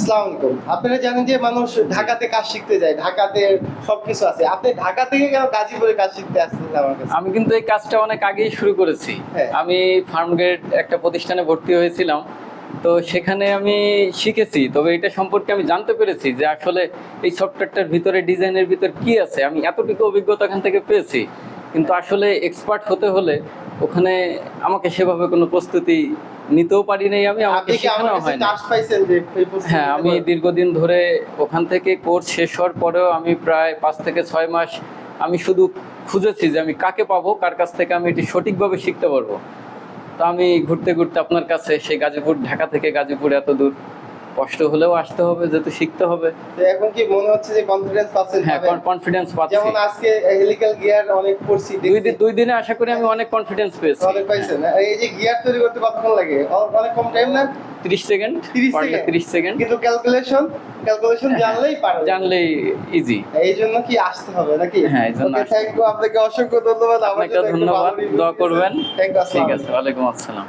আসসালামু আলাইকুম। আপনারা জানেন যে মানুষ ঢাকাতে কাজ শিখতে যায়, ঢাকাতে সবকিছু আছে। আপনি ঢাকা থেকে কেন গাজীপুরে কাজ শিখতে আসছেন আমার কাছে? আমি কিন্তু এই কাজটা অনেক আগেই শুরু করেছি। হ্যাঁ। আমি ফার্মগেট একটা প্রতিষ্ঠানে ভর্তি হয়েছিলাম, তো সেখানে আমি শিখেছি। তবে এটা সম্পর্কে আমি জানতে পেরেছি যে আসলে এই সফটওয়্যারটার ভিতরে, ডিজাইনের ভিতর কি আছে। আমি এতটুকু অভিজ্ঞতা এখান থেকে পেয়েছি, কিন্তু আসলে এক্সপার্ট হতে হলে ওখানে আমাকে সেভাবে কোনো প্রস্তুতি নিতেও পারি নাই, আমাকে আপনি কি আমার শেখানো কাছে হয় না। টাস্ক পাইছেন যে এই প্রস্তুতি হ্যাঁ, নিতে আমি পারবেন? দীর্ঘদিন ধরে ওখান থেকে কোর্স শেষ হওয়ার পরেও আমি প্রায় 5 থেকে 6 মাস আমি শুধু খুঁজেছি যে আমি কাকে পাবো, কার কাছ থেকে আমি এটি সঠিকভাবে শিখতে পারবো। তো আমি ঘুরতে ঘুরতে আপনার কাছে, সেই গাজীপুর, ঢাকা থেকে গাজীপুর এত দূর, কষ্ট হলেও আসতে হবে, যেহেতু শিখতে হবে। তো এখন কি মনে হচ্ছে যে কনফিডেন্স পাচ্ছেন? হ্যাঁ, পাবেন? কনফিডেন্স পাচ্ছি। যেমন আজকে হেলিক্যাল গিয়ার অনেক পড়ছি, দেখছি। দুই দিনে আশা করি আমি অনেক কনফিডেন্স পেয়েছি। অনেক পাইছেন। এই যে গিয়ার তৈরি করতে কতক্ষণ লাগে? অনেক কম টাইম না? 30 সেকেন্ড, 30 পারলে সেকেন্ড? 30 সেকেন্ড কিন্তু ক্যালকুলেশন জানলেই পারে। জানলেই ইজি। এই জন্য কি আসতে হবে নাকি? হ্যাঁ, এই জন্য ওকে, থ্যাংক ইউ, আপনাকে অসংখ্য ধন্যবাদ। আমার আপনাকে জন্য একটু ধন্যবাদ, ভালো review দোয়া করবেন। দিয়েছেন। Thank you, ঠিক আসসালামু আছে, ওয়ালাইকুম আসসালাম।